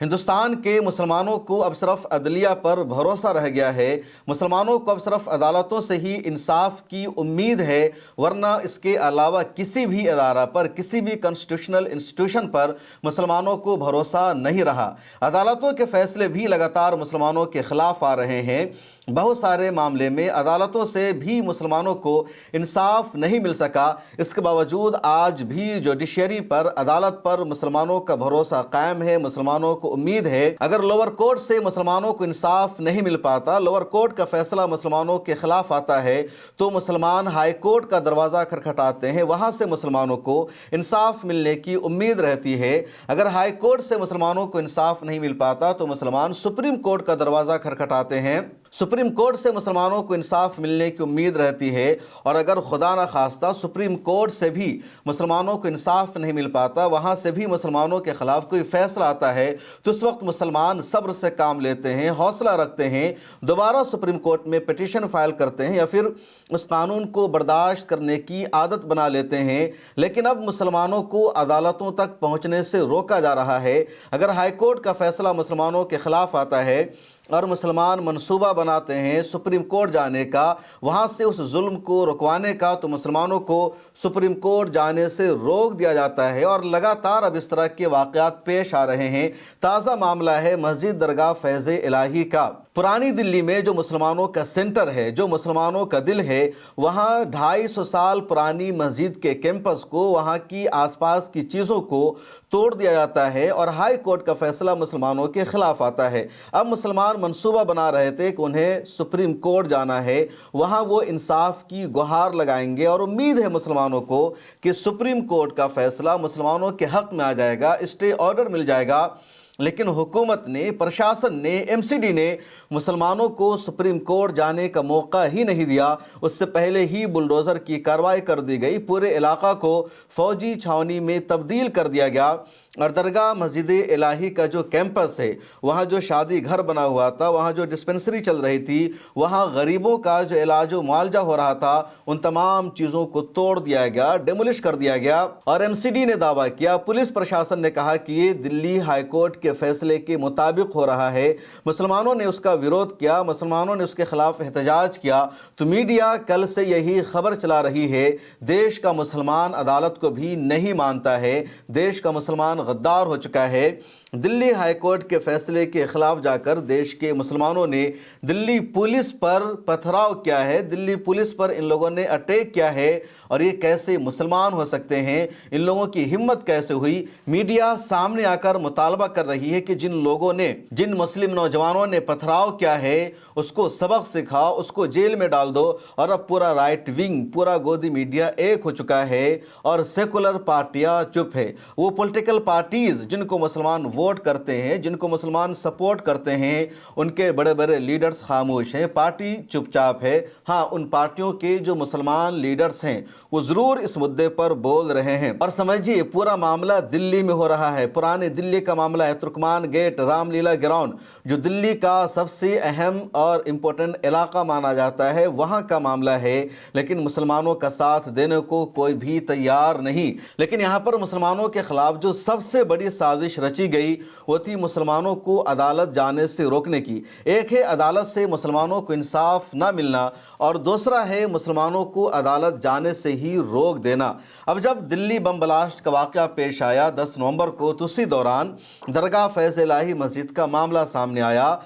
हिंदुस्तान के मुसलमानों को अब सिर्फ अदलिया पर भरोसा रह गया है। मुसलमानों को अब सिर्फ अदालतों से ही इंसाफ की उम्मीद है, वरना इसके अलावा किसी भी अदारा पर, किसी भी कॉन्स्टिट्यूशनल इंस्टीट्यूशन पर मुसलमानों को भरोसा नहीं रहा। अदालतों के फैसले भी लगातार मुसलमानों के खिलाफ आ रहे हैं। बहुत सारे मामले में अदालतों से भी मुसलमानों को इंसाफ नहीं मिल सका। इसके बावजूद आज भी जुडिशरी पर, अदालत पर मुसलमानों का भरोसा कायम है। मुसलमानों को उम्मीद है अगर लोअर कोर्ट से मुसलमानों को इंसाफ नहीं मिल पाता, लोअर कोर्ट का फैसला मुसलमानों के खिलाफ आता है, तो मुसलमान हाई कोर्ट का दरवाज़ा खटखटाते हैं। वहाँ से मुसलमानों को इंसाफ मिलने की उम्मीद रहती है। अगर हाई कोर्ट से मुसलमानों को इंसाफ नहीं मिल पाता तो मुसलमान सुप्रीम कोर्ट का दरवाज़ा खटखटाते हैं। सुप्रीम कोर्ट से मुसलमानों को इंसाफ मिलने की उम्मीद रहती है। और अगर खुदा न खास्ता सुप्रीम कोर्ट से भी मुसलमानों को इंसाफ नहीं मिल पाता, वहाँ से भी मुसलमानों के ख़िलाफ़ कोई फ़ैसला आता है, तो उस वक्त मुसलमान सब्र से काम लेते हैं, हौसला रखते हैं, दोबारा सुप्रीम कोर्ट में पिटीशन फाइल करते हैं या फिर उस कानून को बर्दाश्त करने की आदत बना लेते हैं। लेकिन अब मुसलमानों को अदालतों तक पहुँचने से रोका जा रहा है। अगर हाई कोर्ट का फ़ैसला मुसलमानों के ख़िलाफ़ आता है और मुसलमान मंसूबा बनाते हैं सुप्रीम कोर्ट जाने का, वहाँ से उस जुल्म को रुकवाने का, तो मुसलमानों को सुप्रीम कोर्ट जाने से रोक दिया जाता है। और लगातार अब इस तरह के वाक़यात पेश आ रहे हैं। ताज़ा मामला है मस्जिद दरगाह फैज़ इलाही का। पुरानी दिल्ली में जो मुसलमानों का सेंटर है, जो मुसलमानों का दिल है, वहाँ 250 साल पुरानी मस्जिद के कैंपस को, वहाँ की आसपास की चीज़ों को तोड़ दिया जाता है और हाई कोर्ट का फैसला मुसलमानों के खिलाफ आता है। अब मुसलमान मंसूबा बना रहे थे कि उन्हें सुप्रीम कोर्ट जाना है, वहाँ वो इंसाफ की गुहार लगाएंगे और उम्मीद है मुसलमानों को कि सुप्रीम कोर्ट का फैसला मुसलमानों के हक़ में आ जाएगा, स्टे ऑर्डर मिल जाएगा। लेकिन हुकूमत ने, प्रशासन ने, एमसीडी ने मुसलमानों को सुप्रीम कोर्ट जाने का मौका ही नहीं दिया। उससे पहले ही बुलडोज़र की कार्रवाई कर दी गई, पूरे इलाका को फ़ौजी छावनी में तब्दील कर दिया गया। और दरगाह मस्जिद इलाही का जो कैंपस है, वहाँ जो शादी घर बना हुआ था, वहाँ जो डिस्पेंसरी चल रही थी, वहाँ गरीबों का जो इलाज व मुआवजा हो रहा था, उन तमाम चीज़ों को तोड़ दिया गया, डेमोलिश कर दिया गया। और एमसीडी ने दावा किया, पुलिस प्रशासन ने कहा कि ये दिल्ली हाई कोर्ट के फैसले के मुताबिक हो रहा है। मुसलमानों ने उसका विरोध किया, मुसलमानों ने उसके खिलाफ एहतजाज किया। तो मीडिया कल से यही खबर चला रही है, देश का मुसलमान अदालत को भी नहीं मानता है, देश का मुसलमान गद्दार हो चुका है। दिल्ली हाई कोर्ट के फैसले के खिलाफ जाकर देश के मुसलमानों ने दिल्ली पुलिस पर पथराव किया है, दिल्ली पुलिस पर इन लोगों ने अटैक किया है। और ये कैसे मुसलमान हो सकते हैं, इन लोगों की हिम्मत कैसे हुई। मीडिया सामने आकर मुतालबा कर रही है कि जिन लोगों ने, जिन मुस्लिम नौजवानों ने पथराव किया है, उसको सबक सिखाओ, उसको जेल में डाल दो। और अब पूरा राइट विंग, पूरा गोदी मीडिया एक हो चुका है और सेकुलर पार्टियां चुप है। वो पॉलिटिकल पार्टीज जिनको मुसलमान वोट करते हैं, जिनको मुसलमान सपोर्ट करते हैं, उनके बड़े बड़े लीडर्स खामोश हैं, पार्टी चुपचाप है। हाँ, उन पार्टियों के जो मुसलमान लीडर्स हैं वो ज़रूर इस मुद्दे पर बोल रहे हैं। और समझिए, पूरा मामला दिल्ली में हो रहा है, पुराने दिल्ली का मामला है। तुर्कमान गेट, रामलीला ग्राउंड, जो दिल्ली का सबसे अहम और इम्पोर्टेंट इलाका माना जाता है, वहाँ का मामला है। लेकिन मुसलमानों का साथ देने को कोई भी तैयार नहीं। लेकिन यहाँ पर मुसलमानों के खिलाफ जो सबसे बड़ी साजिश रची गई वो थी मुसलमानों को अदालत जाने से रोकने की। एक है अदालत से मुसलमानों को इंसाफ ना मिलना, और दूसरा है मुसलमानों को अदालत जाने से ही रोक देना। अब जब दिल्ली बम ब्लास्ट का वाक़या पेश आया 10 नवंबर को, तो उसी दौरान दरगाह फैज़ इलाही मस्जिद का मामला सामने आया।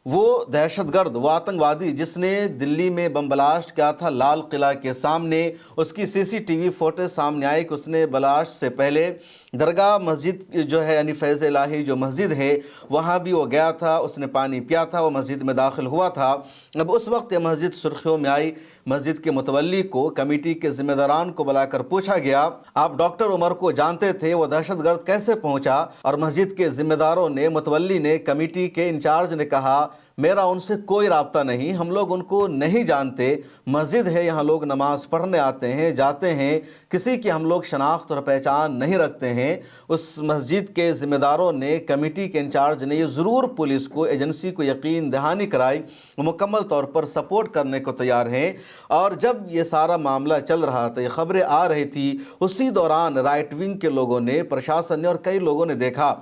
वो दहशतगर्द, वो आतंकवादी जिसने दिल्ली में बम ब्लास्ट किया था लाल किला के सामने, उसकी सीसीटीवी फुटेज सामने आई कि उसने ब्लास्ट से पहले दरगाह मस्जिद जो है, यानी फैज़ इलाही जो मस्जिद है, वहाँ भी वो गया था, उसने पानी पिया था, वो मस्जिद में दाखिल हुआ था। अब उस वक्त ये मस्जिद सुर्खियों में आई। मस्जिद के मुतवल्ली को, कमेटी के जिम्मेदारान को बुलाकर पूछा गया, आप डॉक्टर उमर को जानते थे, वो दहशतगर्द कैसे पहुंचा? और मस्जिद के जिम्मेदारों ने, मुतवल्ली ने, कमेटी के इंचार्ज ने कहा, मेरा उनसे कोई राब्ता नहीं, हम लोग उनको नहीं जानते। मस्जिद है, यहाँ लोग नमाज पढ़ने आते हैं, जाते हैं, किसी की हम लोग शनाख्त और पहचान नहीं रखते हैं। उस मस्जिद के ज़िम्मेदारों ने, कमेटी के इंचार्ज ने ये ज़रूर पुलिस को, एजेंसी को यकीन दहानी कराई, मुकम्मल तौर पर सपोर्ट करने को तैयार हैं। और जब ये सारा मामला चल रहा था, ये ख़बरें आ रही थी, उसी दौरान राइट विंग के लोगों ने, प्रशासन ने और कई लोगों ने देखा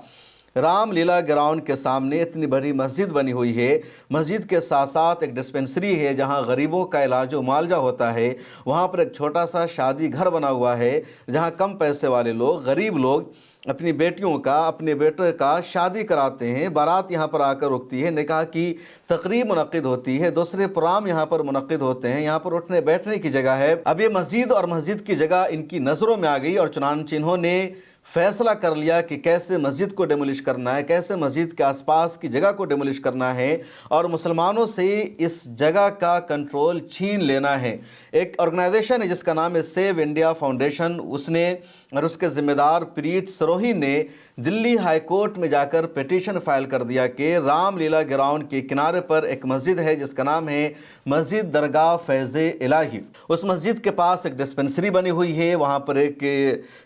رام لیلا گراؤنڈ کے سامنے اتنی بڑی مسجد بنی ہوئی ہے، مسجد کے ساتھ ساتھ ایک ڈسپنسری ہے جہاں غریبوں کا علاج و معالجہ ہوتا ہے، وہاں پر ایک چھوٹا سا شادی گھر بنا ہوا ہے جہاں کم پیسے والے لوگ، غریب لوگ اپنی بیٹیوں کا، اپنے بیٹے کا شادی کراتے ہیں، بارات یہاں پر آ کر رکتی ہے، نکاح کی تقریب منعقد ہوتی ہے، دوسرے پروگرام یہاں پر منعقد ہوتے ہیں، یہاں پر اٹھنے بیٹھنے کی جگہ ہے۔ اب یہ مسجد اور مسجد کی جگہ ان کی نظروں میں آ گئی اور چنانچہ انہوں نے فیصلہ کر لیا کہ کیسے مسجد کو ڈیمولش کرنا ہے، کیسے مسجد کے آس پاس کی جگہ کو ڈیمولش کرنا ہے اور مسلمانوں سے اس جگہ کا کنٹرول چھین لینا ہے۔ ایک آرگنائزیشن ہے جس کا نام ہے سیو انڈیا فاؤنڈیشن، اس نے اور اس کے ذمہ دار پریت سروہی نے دلی ہائی کورٹ میں جا کر پیٹیشن فائل کر دیا کہ رام لیلا گراؤنڈ کے کنارے پر ایک مسجد ہے جس کا نام ہے مسجد درگاہ فیض الہی، اس مسجد کے پاس ایک ڈسپنسری بنی ہوئی ہے، وہاں پر ایک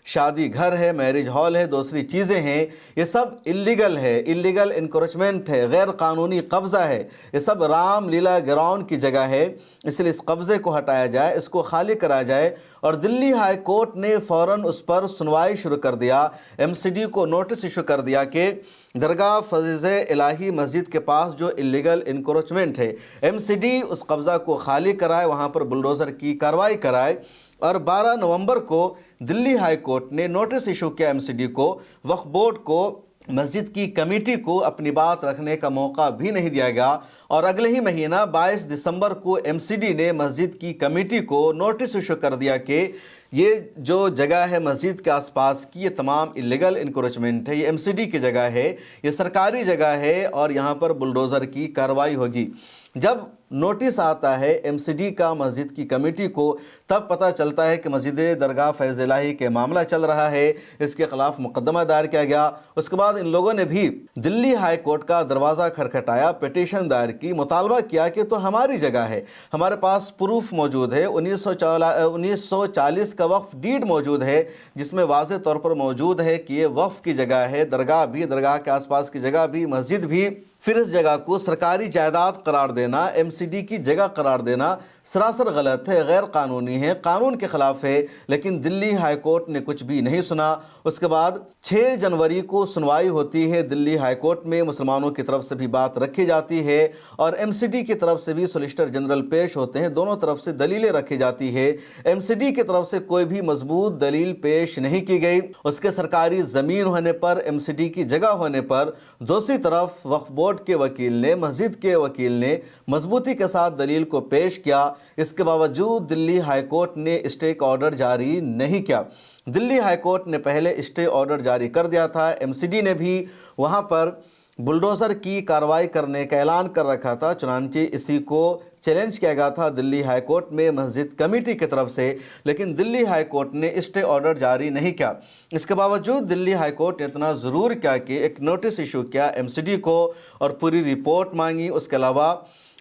شادی گھر ہے، میرج ہال ہے، دوسری چیزیں ہیں، یہ سب اللیگل ہے، اللیگل انکروچمنٹ ہے، غیر قانونی قبضہ ہے، یہ سب رام لیلا گراؤنڈ کی جگہ ہے، اس لیے اس قبضے کو ہٹایا جائے، اس کو خالی کرایا جائے۔ اور دلی ہائی کورٹ نے فوراً اس پر سنوائی شروع کر دیا، ایم سی ڈی کو نوٹس ایشو کر دیا کہ درگاہ فیض الہی مسجد کے پاس جو اللیگل انکروچمنٹ ہے، ایم سی ڈی اس قبضہ کو خالی کرائے، وہاں پر بلڈوزر کی کارروائی کرائے۔ اور 12 نومبر کو دلی ہائی کورٹ نے نوٹس ایشو کیا ایم سی ڈی کو، وقف بورڈ کو، مسجد کی کمیٹی کو اپنی بات رکھنے کا موقع بھی نہیں دیا گیا، اور اگلے ہی مہینہ 22 دسمبر کو ایم سی ڈی نے مسجد کی کمیٹی کو نوٹس ایشو کر دیا کہ یہ جو جگہ ہے مسجد کے آس پاس کی یہ تمام اللیگل انکروچمنٹ ہے، یہ ایم سی ڈی کی جگہ ہے، یہ سرکاری جگہ ہے اور یہاں پر بلڈوزر کی کارروائی ہوگی۔ جب نوٹس آتا ہے ایم سی ڈی کا مسجد کی کمیٹی کو، تب پتہ چلتا ہے کہ مسجد درگاہ فیض الہی کے معاملہ چل رہا ہے، اس کے خلاف مقدمہ دائر کیا گیا۔ اس کے بعد ان لوگوں نے بھی دلی ہائی کورٹ کا دروازہ کھٹکھٹایا، پیٹیشن دائر کی، مطالبہ کیا کہ تو ہماری جگہ ہے، ہمارے پاس پروف موجود ہے، 1940 کا وقف ڈیڈ موجود ہے جس میں واضح طور پر موجود ہے کہ یہ وقف کی جگہ ہے، درگاہ بھی، درگاہ کے آس پاس کی جگہ بھی، مسجد بھی۔ پھر اس جگہ کو سرکاری جائیداد قرار دینا، ایم سی ڈی کی جگہ قرار دینا سراسر غلط ہے، غیر قانونی ہے، قانون کے خلاف ہے، لیکن دلی ہائی کورٹ نے کچھ بھی نہیں سنا۔ اس کے بعد 6 جنوری کو سنوائی ہوتی ہے دلی ہائی کورٹ میں، مسلمانوں کی طرف سے بھی بات رکھی جاتی ہے اور ایم سی ڈی کی طرف سے بھی سولیسٹر جنرل پیش ہوتے ہیں، دونوں طرف سے دلیلیں رکھی جاتی ہے۔ ایم سی ڈی کی طرف سے کوئی بھی مضبوط دلیل پیش نہیں کی گئی، اس کے سرکاری زمین ہونے پر، ایم سی ڈی کی جگہ ہونے پر۔ دوسری طرف وقف بورڈ کے وکیل نے، مسجد کے وکیل نے مضبوطی کے ساتھ دلیل کو پیش کیا، اس کے باوجود دلی ہائی کورٹ نے اسٹے کا آرڈر جاری نہیں کیا۔ دلی ہائی کورٹ نے پہلے اسٹے آرڈر جاری کر دیا تھا، ایم سی ڈی نے بھی وہاں پر بلڈوزر کی کارروائی کرنے کا اعلان کر رکھا تھا، چنانچہ اسی کو چیلنج کیا گیا تھا دلی ہائی کورٹ میں مسجد کمیٹی کی طرف سے، لیکن دلی ہائی کورٹ نے اسٹے آرڈر جاری نہیں کیا۔ اس کے باوجود دلی ہائی کورٹ نے اتنا ضرور کیا کہ ایک نوٹس ایشو کیا ایم سی ڈی کو اور پوری رپورٹ مانگی، اس کے علاوہ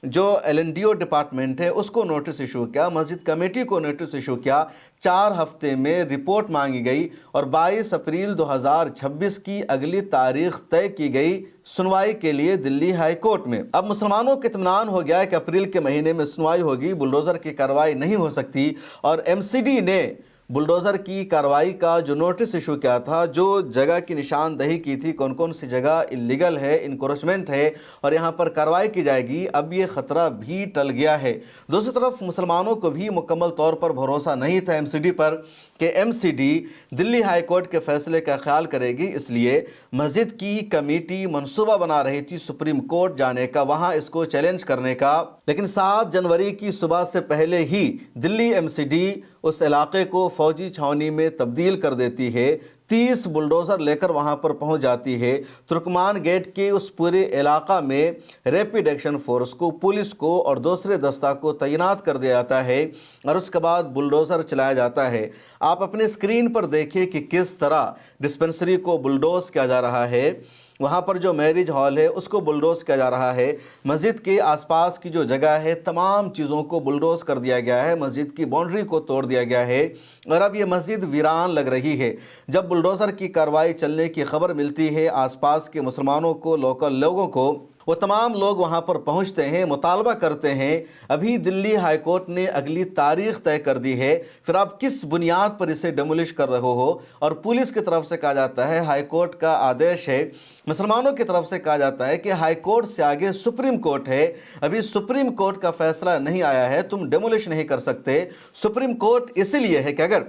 جو L N D O department ہے اس کو نوٹس ایشو کیا، مسجد کمیٹی کو نوٹس ایشو کیا، 4 ہفتے میں رپورٹ مانگی گئی اور 22 اپریل 2026 کی اگلی تاریخ طے کی گئی سنوائی کے لیے دلی ہائی کورٹ میں۔ اب مسلمانوں کو اطمینان ہو گیا کہ اپریل کے مہینے میں سنوائی ہوگی، بلڈوزر کی کارروائی نہیں ہو سکتی، اور ایم سی ڈی نے بلڈوزر کی کارروائی کا جو نوٹس ایشو کیا تھا، جو جگہ کی نشاندہی کی تھی، کون کون سی جگہ اللیگل ہے، انکروچمنٹ ہے اور یہاں پر کارروائی کی جائے گی، اب یہ خطرہ بھی ٹل گیا ہے۔ دوسری طرف مسلمانوں کو بھی مکمل طور پر بھروسہ نہیں تھا ایم سی ڈی پر کہ ایم سی ڈی دلی ہائی کورٹ کے فیصلے کا خیال کرے گی، اس لیے مسجد کی کمیٹی منصوبہ بنا رہی تھی سپریم کورٹ جانے کا، وہاں اس کو چیلنج کرنے کا، لیکن 7 جنوری کی صبح سے پہلے ہی دلی ایم سی ڈی اس علاقے کو فوجی چھاؤنی میں تبدیل کر دیتی ہے، 30 بلڈوزر لے کر وہاں پر پہنچ جاتی ہے۔ ترکمان گیٹ کے اس پورے علاقہ میں ریپڈ ایکشن فورس کو، پولیس کو اور دوسرے دستہ کو تعینات کر دیا جاتا ہے اور اس کے بعد بلڈوزر چلایا جاتا ہے۔ آپ اپنے اسکرین پر دیکھیں کہ کس طرح ڈسپنسری کو بلڈوز کیا جا رہا ہے، وہاں پر جو میرج ہال ہے اس کو بلڈوز کیا جا رہا ہے، مسجد کے آس پاس کی جو جگہ ہے تمام چیزوں کو بلڈوز کر دیا گیا ہے، مسجد کی باؤنڈری کو توڑ دیا گیا ہے اور اب یہ مسجد ویران لگ رہی ہے۔ جب بلڈوزر کی کارروائی چلنے کی خبر ملتی ہے آس پاس کے مسلمانوں کو، لوکل لوگوں کو، वो तमाम लोग वहाँ पर पहुँचते हैं, मुतालबा करते हैं। अभी दिल्ली हाई कोर्ट ने अगली तारीख तय कर दी है, फिर आप किस बुनियाद पर इसे डेमोलिश कर रहे हो? और पुलिस की तरफ से कहा जाता है, हाई कोर्ट का आदेश है, मुसलमानों की तरफ से कहा जाता है कि हाई कोर्ट से आगे सुप्रीम कोर्ट है, अभी सुप्रीम कोर्ट का फैसला नहीं आया है, तुम डेमोलिश नहीं कर सकते। सुप्रीम कोर्ट इसलिए है कि अगर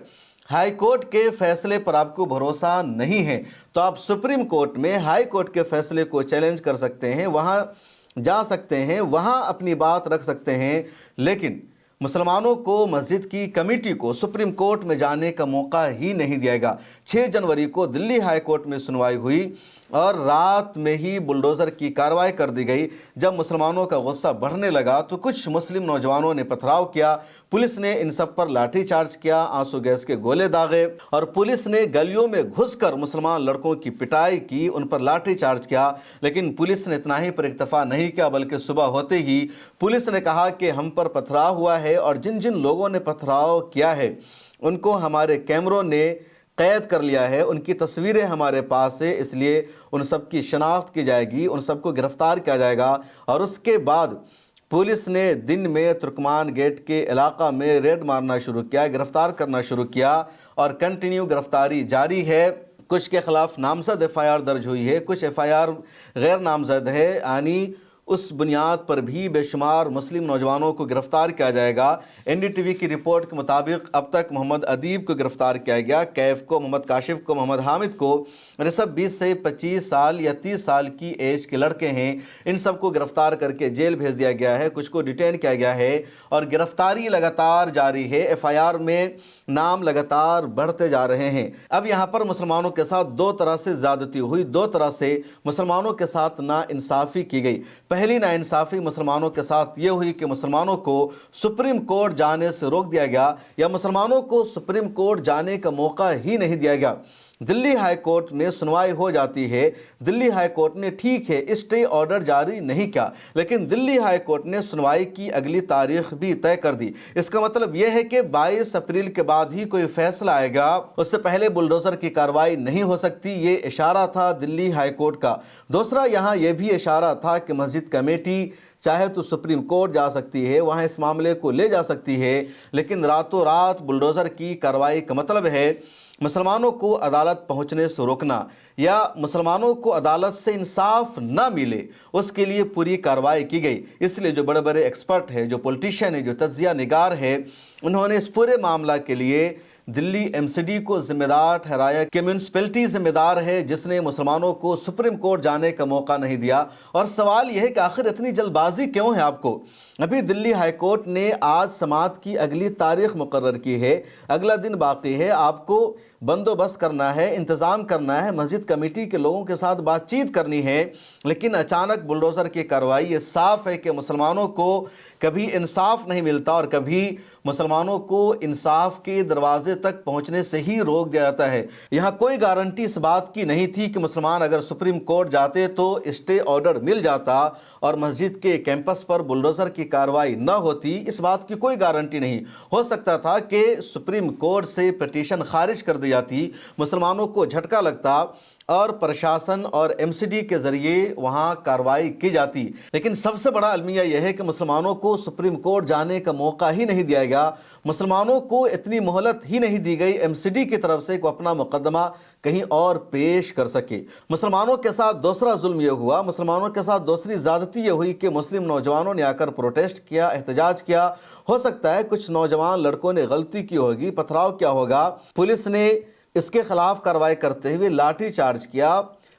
हाई कोर्ट के फैसले पर आपको भरोसा नहीं है तो आप सुप्रीम कोर्ट में हाई कोर्ट के फैसले को चैलेंज कर सकते हैं, वहाँ जा सकते हैं, वहाँ अपनी बात रख सकते हैं। लेकिन मुसलमानों को, मस्जिद की कमेटी को सुप्रीम कोर्ट में जाने का मौका ही नहीं दिएगा। 6 जनवरी को दिल्ली हाई कोर्ट में सुनवाई हुई और रात में ही बुलडोज़र की कार्रवाई कर दी गई। जब मुसलमानों का गुस्सा बढ़ने लगा तो कुछ मुस्लिम नौजवानों ने पथराव किया, पुलिस ने इन सब पर लाठी चार्ज किया, आंसू गैस के गोले दागे और पुलिस ने गलियों में घुसकर मुसलमान लड़कों की पिटाई की, उन पर लाठी चार्ज किया। लेकिन पुलिस ने इतना ही पर इक्तफा नहीं किया, बल्कि सुबह होते ही पुलिस ने कहा कि हम पर पथराव हुआ है और जिन जिन लोगों ने पथराव किया है उनको हमारे कैमरों ने कैद कर लिया है, उनकी तस्वीरें हमारे पास है, इसलिए उन सब की शनाख्त की जाएगी, उन सबको गिरफ्तार किया जाएगा। और उसके बाद पुलिस ने दिन में तुर्कमान गेट के इलाका में रेड मारना शुरू किया, गिरफ्तार करना शुरू किया और कंटिन्यू गिरफ्तारी जारी है। कुछ के खिलाफ नामजद FIR दर्ज हुई है, कुछ FIR गैर नामजद है, यानी उस बुनियाद पर भी बेशुमार मुस्लिम नौजवानों को गिरफ्तार किया जाएगा। NDTV की रिपोर्ट के मुताबिक अब तक मोहम्मद अदीब को गिरफ्तार किया गया, कैफ को, मोहम्मद काशिफ को, मोहम्मद हामिद को। ये सब 20 से 25 साल या 30 साल की एज के लड़के हैं। इन सब को गिरफ्तार करके जेल भेज दिया गया है, कुछ को डिटेन किया गया है और गिरफ्तारी लगातार जारी है। FIR में नाम लगातार बढ़ते जा रहे हैं। अब यहाँ पर मुसलमानों के साथ दो तरह से ज़्यादती हुई, दो तरह से मुसलमानों के साथ नाइंसाफ़ी की गई। पहली नाइंसाफ़ी मुसलमानों के साथ ये हुई कि मुसलमानों को सुप्रीम कोर्ट जाने से रोक दिया गया या मुसलमानों को सुप्रीम कोर्ट जाने का मौका ही नहीं दिया गया। दिल्ली हाई कोर्ट में सुनवाई हो जाती है, दिल्ली हाई कोर्ट ने ठीक है स्टे ऑर्डर जारी नहीं किया, लेकिन दिल्ली हाई कोर्ट ने सुनवाई की अगली तारीख भी तय कर दी। इसका मतलब यह है कि 22 अप्रैल के बाद ही कोई फैसला आएगा, उससे पहले बुलडोजर की कार्रवाई नहीं हो सकती। ये इशारा था दिल्ली हाई कोर्ट का। दूसरा यहाँ यह भी इशारा था कि मस्जिद कमेटी चाहे तो सुप्रीम कोर्ट जा सकती है, वहाँ इस मामले को ले जा सकती है, लेकिन रातों रात बुलडोजर की कार्रवाई का मतलब है मुसलमानों को अदालत पहुंचने से रोकना या मुसलमानों को अदालत से इंसाफ ना मिले, उसके लिए पूरी कार्रवाई की गई। इसलिए जो बड़े बड़े एक्सपर्ट हैं, जो पॉलिटिशियन है, जो तज्जिया निगार है, उन्होंने इस पूरे मामला के लिए दिल्ली MCD को जिम्मेदार ठहराया कि म्यूनसिपैलिटी जिम्मेदार है जिसने मुसलमानों को सुप्रीम कोर्ट जाने का मौका नहीं दिया। और सवाल यह है कि आखिर इतनी जल्दबाजी क्यों है आपको? अभी दिल्ली हाई कोर्ट ने आज समाअत की अगली तारीख मुकर्रर की है, अगला दिन बाकी है, आपको बंदोबस्त करना है, इंतज़ाम करना है, मस्जिद कमेटी के लोगों के साथ बातचीत करनी है। लेकिन अचानक बुलडोज़र की कार्रवाई, ये साफ़ है कि मुसलमानों को कभी इंसाफ नहीं मिलता और कभी मुसलमानों को इंसाफ के दरवाजे तक पहुंचने से ही रोक दिया जाता है। यहाँ कोई गारंटी इस बात की नहीं थी कि मुसलमान अगर सुप्रीम कोर्ट जाते तो स्टे ऑर्डर मिल जाता और मस्जिद के कैंपस पर बुलडोज़र की कार्रवाई न होती। इस बात की कोई गारंटी नहीं। हो सकता था कि सुप्रीम कोर्ट से पिटीशन खारिज कर दी जाती, मुसलमानों को झटका लगता और प्रशासन और MCD के ज़रिए वहाँ कार्रवाई की जाती। लेकिन सबसे बड़ा अलमिया यह है कि मुसलमानों को सुप्रीम कोर्ट जाने का मौका ही नहीं दिया गया, मुसलमानों को इतनी मोहलत ही नहीं दी गई MCD की तरफ से कि अपना मुकदमा कहीं और पेश कर सके। मुसलमानों के साथ दूसरा जुल्म यह हुआ, मुसलमानों के साथ दूसरी ज़्यादती यह हुई कि मुस्लिम नौजवानों ने आकर प्रोटेस्ट किया, एहतजाज किया। हो सकता है कुछ नौजवान लड़कों ने गलती की होगी, पथराव किया होगा, पुलिस ने इसके खिलाफ कार्रवाई करते हुए लाठी चार्ज किया,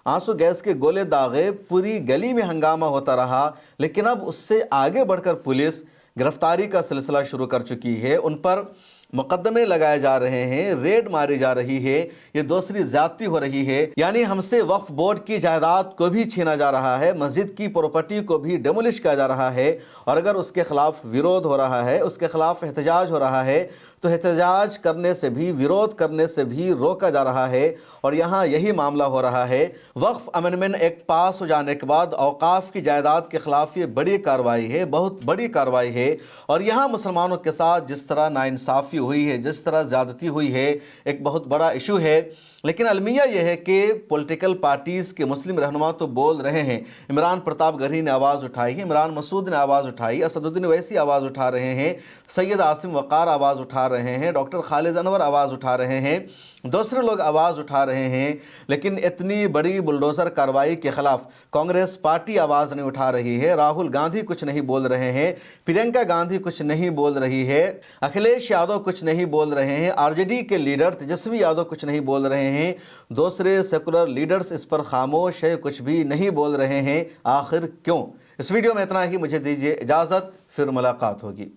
आंसू गैस के गोले दागे, पूरी गली में हंगामा होता रहा। लेकिन अब उससे आगे बढ़कर पुलिस गिरफ्तारी का सिलसिला शुरू कर चुकी है, उन पर मुकदमे लगाए जा रहे हैं, रेड मारी जा रही है, ये दूसरी ज्यादती हो रही है। यानी हमसे वक्फ बोर्ड की जायदाद को भी छीना जा रहा है, मस्जिद की प्रॉपर्टी को भी डेमोलिश किया जा रहा है। और अगर उसके खिलाफ विरोध हो रहा है, उसके खिलाफ एहतजाज हो रहा है, तो एहतजाज करने से भी, विरोध करने से भी रोका जा रहा है। और यहाँ यही मामला हो रहा है। वक्फ अमेंडमेंट एक्ट पास हो जाने के बाद औकाफ की जायदाद के खिलाफ ये बड़ी कार्रवाई है, बहुत बड़ी कार्रवाई है। और यहाँ मुसलमानों के साथ जिस तरह नाइंसाफ़ी हुई है, जिस तरह ज़्यादती हुई है, एक बहुत बड़ा इशू है। लेकिन अलमिया यह है कि पॉलिटिकल पार्टीज़ के मुस्लिम रहनुमा तो बोल रहे हैं। इमरान प्रताप गढ़ी ने आवाज़ उठाई है, इमरान मसूद ने आवाज़ उठाई, असदुद्दीन ओवैसी आवाज़ उठा रहे हैं, सैयद आसिम वक़ार आवाज़ उठा रहे हैं, डॉक्टर खालिद अनवर आवाज़ उठा रहे हैं, दूसरे लोग आवाज़ उठा रहे हैं। लेकिन इतनी बड़ी बुलडोज़र कार्रवाई के ख़िलाफ़ कांग्रेस पार्टी आवाज़ नहीं उठा रही है, राहुल गांधी कुछ नहीं बोल रहे हैं, प्रियंका गांधी कुछ नहीं बोल रही है, अखिलेश यादव कुछ नहीं बोल रहे हैं, आरजेडी के लीडर तेजस्वी यादव कुछ नहीं बोल रहे हैं, दूसरे सेकुलर लीडर्स इस पर खामोश है, कुछ भी नहीं बोल रहे हैं। आखिर क्यों? इस वीडियो में इतना ही। मुझे दीजिए इजाज़त, फिर मुलाकात होगी।